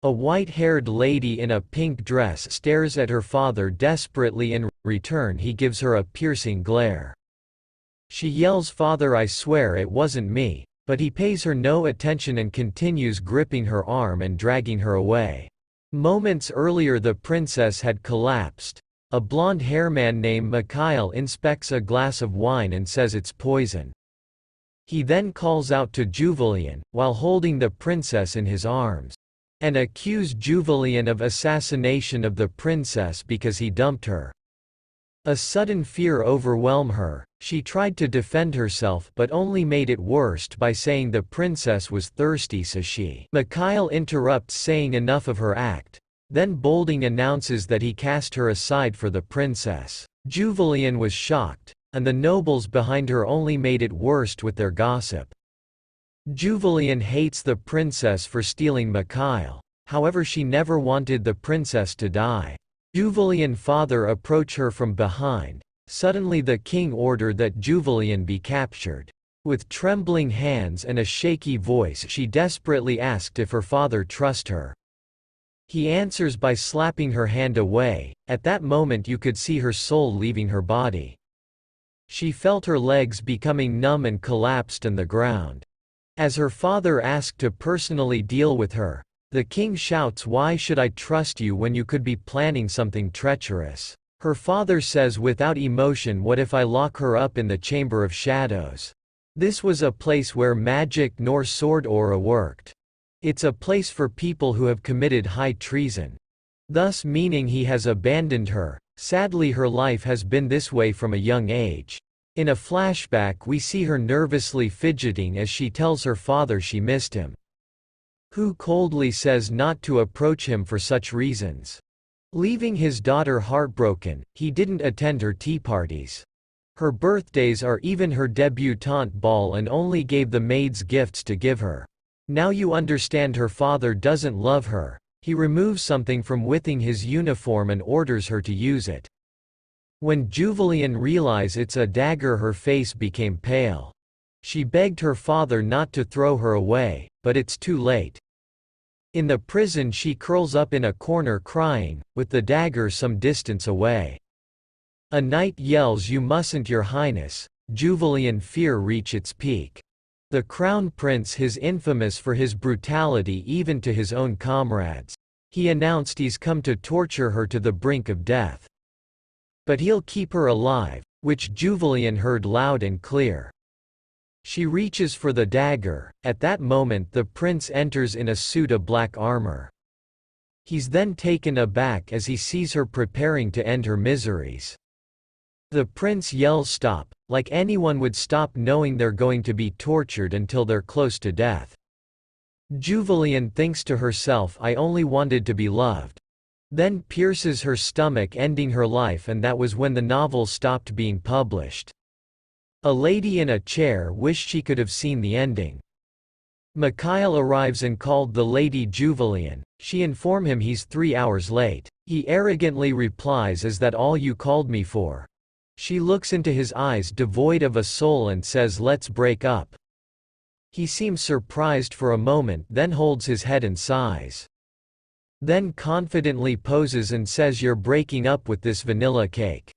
A white-haired lady in a pink dress stares at her father desperately. In return he gives her a piercing glare. She yells, "Father, I swear it wasn't me," but he pays her no attention and continues gripping her arm and dragging her away. Moments earlier the princess had collapsed. A blonde-haired man named Mikhail inspects a glass of wine and says it's poison. He then calls out to Julian, while holding the princess in his arms, and accuse Julian of assassination of the princess because he dumped her. A sudden fear overwhelmed her. She tried to defend herself but only made it worse by saying the princess was thirsty, so Mikhail interrupts, saying enough of her act. Then Bolding announces that he cast her aside for the princess. Julian was shocked, and the nobles behind her only made it worse with their gossip. Julian hates the princess for stealing Mikhail. However, she never wanted the princess to die. Julian's father approached her from behind. Suddenly the king ordered that Julian be captured. With trembling hands and a shaky voice she desperately asked if her father trusts her. He answers by slapping her hand away. At that moment you could see her soul leaving her body. She felt her legs becoming numb and collapsed on the ground. As her father asked to personally deal with her, the king shouts, "Why should I trust you when you could be planning something treacherous?" Her father says without emotion, "What if I lock her up in the Chamber of Shadows?" This was a place where magic nor sword aura worked. It's a place for people who have committed high treason. Thus meaning he has abandoned her. Sadly, her life has been this way from a young age. In a flashback we see her nervously fidgeting as she tells her father she missed him, who coldly says not to approach him for such reasons. Leaving his daughter heartbroken, he didn't attend her tea parties, her birthdays or even her debutante ball, and only gave the maids gifts to give her. Now you understand her father doesn't love her. He removes something from within his uniform and orders her to use it. When Julian realized it's a dagger, her face became pale. She begged her father not to throw her away, but it's too late. In the prison she curls up in a corner crying, with the dagger some distance away. A knight yells, "You mustn't, Your Highness." Julian's fear reached its peak. The crown prince is infamous for his brutality even to his own comrades. He announced he's come to torture her to the brink of death. But he'll keep her alive, which Julian heard loud and clear. She reaches for the dagger. At that moment the prince enters in a suit of black armor. He's then taken aback as he sees her preparing to end her miseries. The prince yells, "Stop," like anyone would stop knowing they're going to be tortured until they're close to death. Julian thinks to herself, "I only wanted to be loved." Then pierces her stomach, ending her life, and that was when the novel stopped being published. A lady in a chair wished she could have seen the ending. Mikhail arrives and called the lady Julian. She informed him he's 3 hours late. He arrogantly replies, "Is that all you called me for?" She looks into his eyes devoid of a soul and says, "Let's break up." He seems surprised for a moment, then holds his head and sighs. Then confidently poses and says, "You're breaking up with this vanilla cake."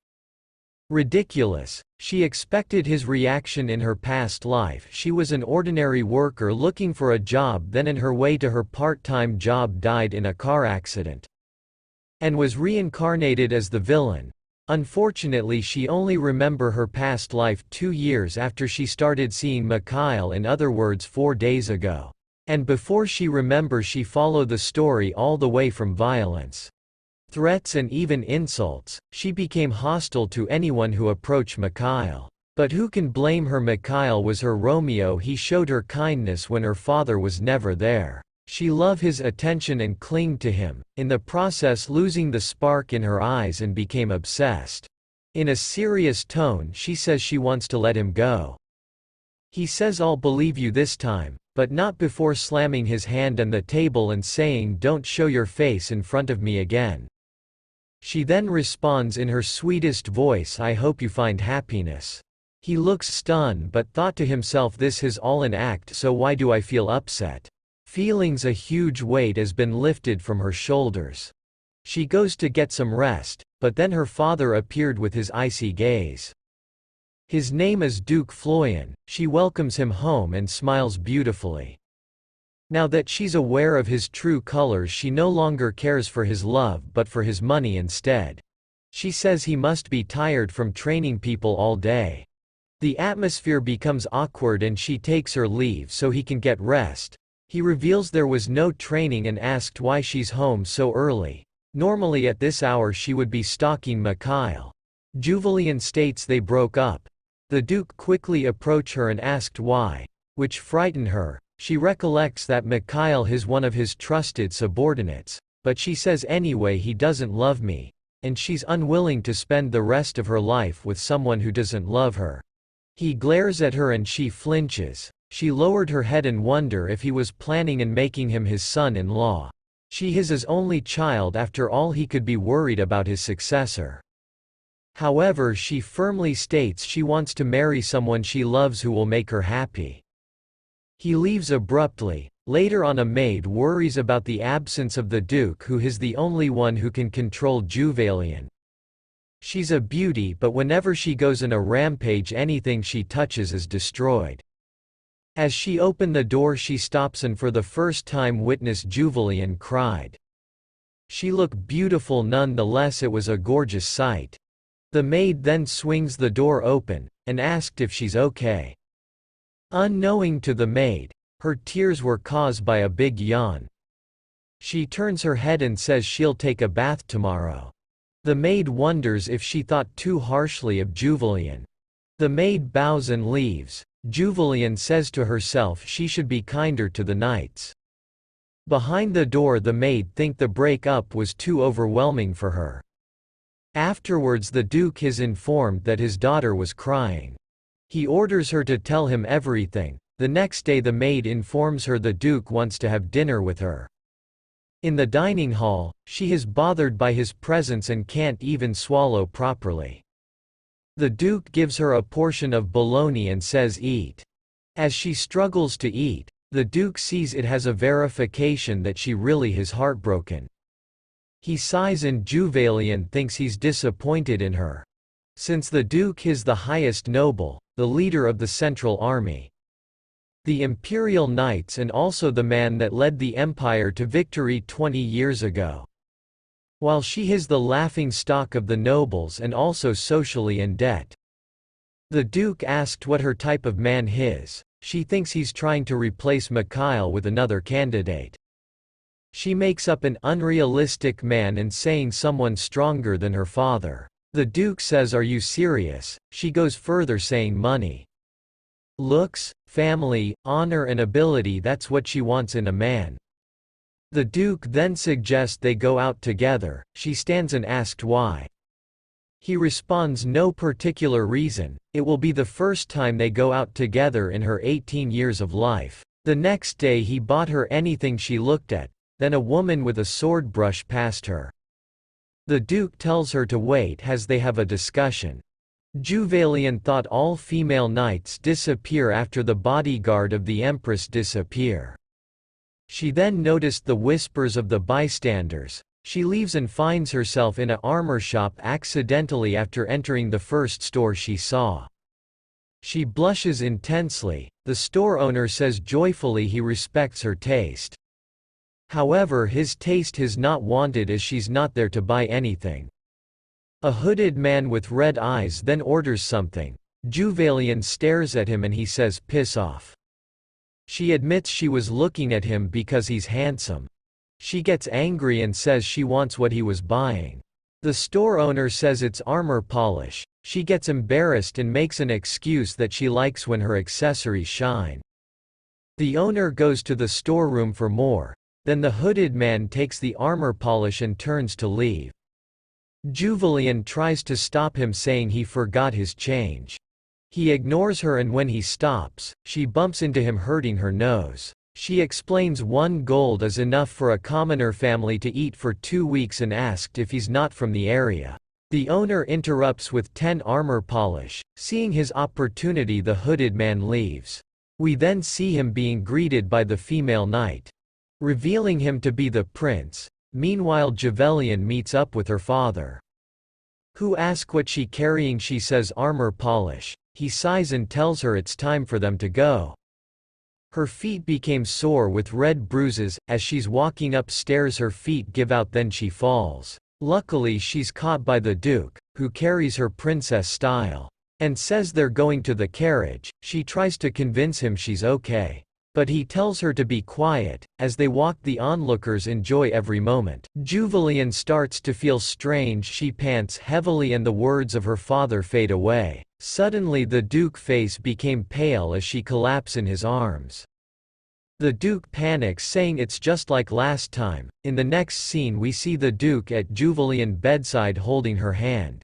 Ridiculous. She expected his reaction. In her past life she was an ordinary worker looking for a job, then on her way to her part-time job died in a car accident, and was reincarnated as the villain. Unfortunately she only remembered her past life 2 years after she started seeing Mikhail, in other words 4 days ago. And before she remembers, she followed the story all the way from violence, threats and even insults. She became hostile to anyone who approached Mikhail. But who can blame her? Mikhail was her Romeo. He showed her kindness when her father was never there. She loved his attention and clung to him, in the process losing the spark in her eyes, and became obsessed. In a serious tone she says she wants to let him go. He says, "I'll believe you this time, but not before," slamming his hand on the table and saying, "Don't show your face in front of me again." She then responds in her sweetest voice, "I hope you find happiness." He looks stunned but thought to himself, this is all an act, so why do I feel upset? Feelings a huge weight has been lifted from her shoulders. She goes to get some rest, but then her father appeared with his icy gaze. His name is Duke Florian. She welcomes him home and smiles beautifully. Now that she's aware of his true colors, she no longer cares for his love but for his money instead. She says he must be tired from training people all day. The atmosphere becomes awkward and she takes her leave so he can get rest. He reveals there was no training and asked why she's home so early. Normally at this hour she would be stalking Mikhail. Julian states they broke up. The Duke quickly approached her and asked why, which frightened her. She recollects that Mikhail is one of his trusted subordinates, but she says anyway he doesn't love me, and she's unwilling to spend the rest of her life with someone who doesn't love her. He glares at her and she flinches. She lowered her head in wonder if he was planning on making him his son-in-law. She is his only child after all, he could be worried about his successor. However, she firmly states she wants to marry someone she loves who will make her happy. He leaves abruptly. Later on, a maid worries about the absence of the Duke, who is the only one who can control Julian. She's a beauty, but whenever she goes on a rampage anything she touches is destroyed. As she opened the door she stops and for the first time witnessed Julian cried. She looked beautiful nonetheless, it was a gorgeous sight. The maid then swings the door open, and asked if she's okay. Unknowing to the maid, her tears were caused by a big yawn. She turns her head and says she'll take a bath tomorrow. The maid wonders if she thought too harshly of Julian. The maid bows and leaves. Julian says to herself she should be kinder to the knights. Behind the door the maid thinks the break-up was too overwhelming for her. Afterwards the Duke is informed that his daughter was crying. He orders her to tell him everything. The next day the maid informs her the Duke wants to have dinner with her. In the dining hall, she is bothered by his presence and can't even swallow properly. The Duke gives her a portion of bologna and says eat. As she struggles to eat, the Duke sees it has a verification that she really is heartbroken. He sighs and Julian thinks he's disappointed in her. Since the Duke is the highest noble, the leader of the Central Army, the Imperial Knights, and also the man that led the Empire to victory 20 years ago. While she is the laughingstock of the nobles and also socially in debt. The Duke asked what her type of man is. She thinks he's trying to replace Mikhail with another candidate. She makes up an unrealistic man and saying someone stronger than her father. The Duke says, "Are you serious?" She goes further saying money, looks, family, honor and ability, that's what she wants in a man. The Duke then suggests they go out together. She stands and asks why. He responds no particular reason, it will be the first time they go out together in her 18 years of life. The next day he bought her anything she looked at, then a woman with a sword brushed past her. The Duke tells her to wait as they have a discussion. Julian thought all female knights disappear after the bodyguard of the Empress disappear. She then noticed the whispers of the bystanders. She leaves and finds herself in an armor shop accidentally after entering the first store she saw. She blushes intensely. The store owner says joyfully he respects her taste. However, his taste is not wanted as she's not there to buy anything. A hooded man with red eyes then orders something. Julian stares at him and he says, "Piss off." She admits she was looking at him because he's handsome. She gets angry and says she wants what he was buying. The store owner says it's armor polish. She gets embarrassed and makes an excuse that she likes when her accessories shine. The owner goes to the storeroom for more. Then the hooded man takes the armor polish and turns to leave. Julian tries to stop him saying he forgot his change. He ignores her and when he stops, she bumps into him hurting her nose. She explains 1 gold is enough for a commoner family to eat for 2 weeks and asked if he's not from the area. The owner interrupts with 10 armor polish. Seeing his opportunity the hooded man leaves. We then see him being greeted by the female knight. revealing him to be the prince. Meanwhile Javelian meets up with her father, who asks what she carrying. She says armor polish. He sighs and tells her it's time for them to go. Her feet became sore with red bruises. As she's walking upstairs her feet give out, then she falls. Luckily she's caught by the Duke, who carries her princess style, and says they're going to the carriage. She tries to convince him she's okay, but he tells her to be quiet. As they walk the onlookers enjoy every moment. Javelian starts to feel strange. She pants heavily and the words of her father fade away. Suddenly the Duke's face became pale as she collapsed in his arms. The Duke panics, saying it's just like last time. In the next scene we see the Duke at Javelian's bedside holding her hand,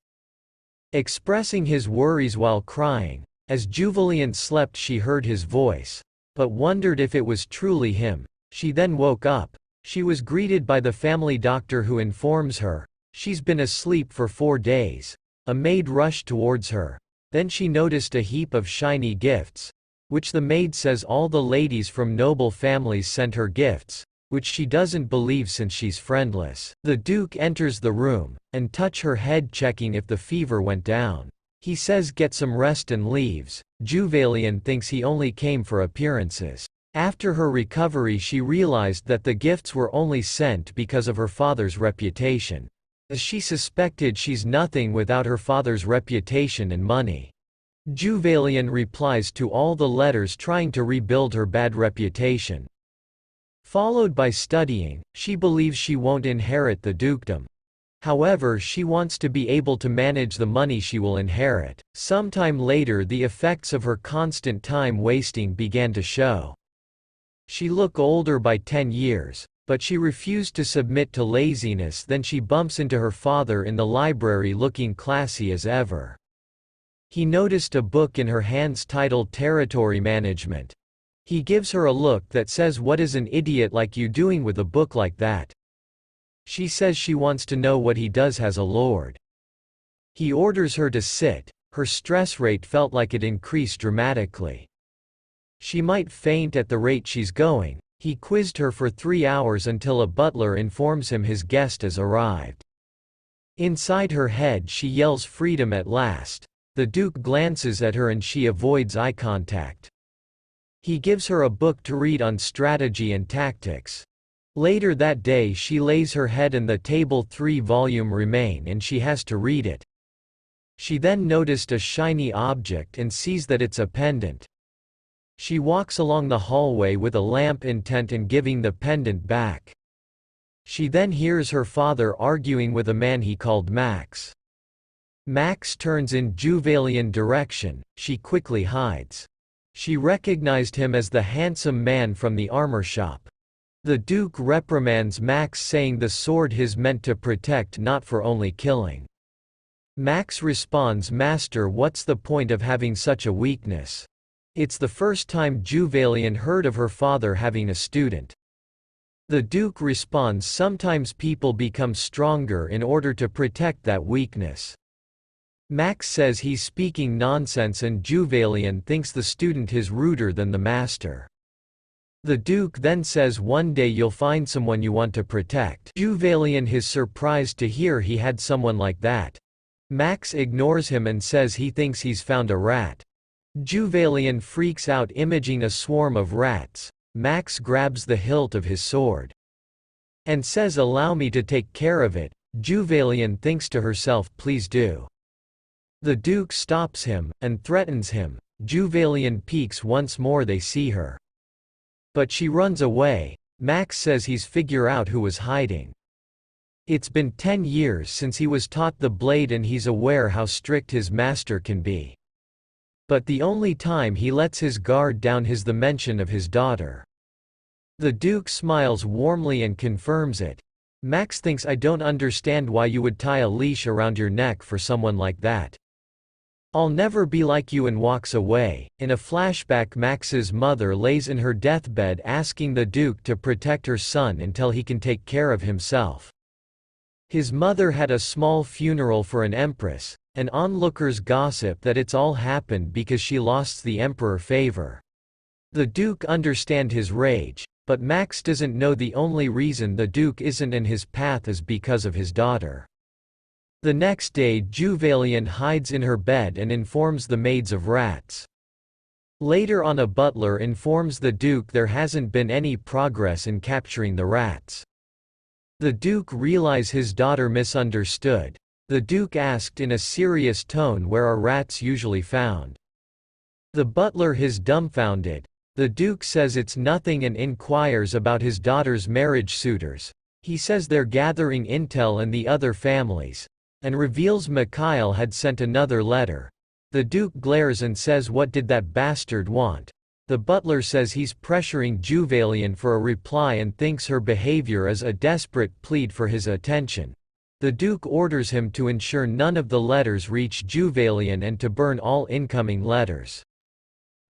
expressing his worries while crying. As Javelian slept she heard his voice, but wondered if it was truly him. She then woke up. She was greeted by the family doctor, who informs her she's been asleep for 4 days. A maid rushed towards her. Then she noticed a heap of shiny gifts, which the maid says all the ladies from noble families sent her gifts, which she doesn't believe since she's friendless. The Duke enters the room, and touch her head, checking if the fever went down. He says get some rest and leaves. Javelian thinks he only came for appearances. After her recovery she realized that the gifts were only sent because of her father's reputation. As she suspected, she's nothing without her father's reputation and money. Javelian replies to all the letters, trying to rebuild her bad reputation. Followed by studying. She believes she won't inherit the dukedom. However, she wants to be able to manage the money she will inherit. Sometime later the effects of her constant time wasting began to show. She looked older by 10 years. But she refused to submit to laziness. Then she bumps into her father in the library, looking classy as ever. He noticed a book in her hands titled Territory Management. He gives her a look that says, "What is an idiot like you doing with a book like that?" She says she wants to know what he does as a lord. He orders her to sit. Her stress rate felt like it increased dramatically. She might faint at the rate she's going. He quizzed her for 3 hours until a butler informs him his guest has arrived. Inside her head she yells freedom at last. The Duke glances at her and she avoids eye contact. He gives her a book to read on strategy and tactics. Later that day she lays her head on the table. 3 volumes remain and she has to read it. She then noticed a shiny object and sees that it's a pendant. She walks along the hallway with a lamp, intent on giving the pendant back. She then hears her father arguing with a man he called Max. Max turns in Javelian's direction. She quickly hides. She recognized him as the handsome man from the armor shop. The Duke reprimands Max, saying the sword is meant to protect, not for only killing. Max responds, "Master, what's the point of having such a weakness?" It's the first time Javelian heard of her father having a student. The Duke responds, "Sometimes people become stronger in order to protect that weakness." Max says he's speaking nonsense and Javelian thinks the student is ruder than the master. The Duke then says, "One day you'll find someone you want to protect." Javelian is surprised to hear he had someone like that. Max ignores him and says he thinks he's found a rat. Javelian freaks out, imaging a swarm of rats. Max grabs the hilt of his sword and says, "Allow me to take care of it." Javelian thinks to herself, "Please do." The Duke stops him and threatens him. Javelian peeks once more. They see her, but she runs away. Max says he's figured out who was hiding. It's been 10 years since he was taught the blade and he's aware how strict his master can be. But the only time he lets his guard down is the mention of his daughter. The Duke smiles warmly and confirms it. Max thinks, "I don't understand why you would tie a leash around your neck for someone like that. I'll never be like you," and walks away. In a flashback, Max's mother lays in her deathbed asking the Duke to protect her son until he can take care of himself. His mother had a small funeral for an empress, and onlookers gossip that it's all happened because she lost the emperor favor. The Duke understands his rage. But Max doesn't know the only reason the Duke isn't in his path is because of his daughter. The next day Juvalian hides in her bed and informs the maids of rats. Later on, a butler informs the Duke there hasn't been any progress in capturing the rats. The Duke realizes his daughter misunderstood. The Duke asked in a serious tone where are rats usually found. The butler is dumbfounded. The Duke says it's nothing and inquires about his daughter's marriage suitors. He says they're gathering intel and the other families, and reveals Mikhail had sent another letter. The Duke glares and says, "What did that bastard want?" The butler says he's pressuring Juvalian for a reply and thinks her behavior is a desperate plead for his attention. The Duke orders him to ensure none of the letters reach Juvalian and to burn all incoming letters.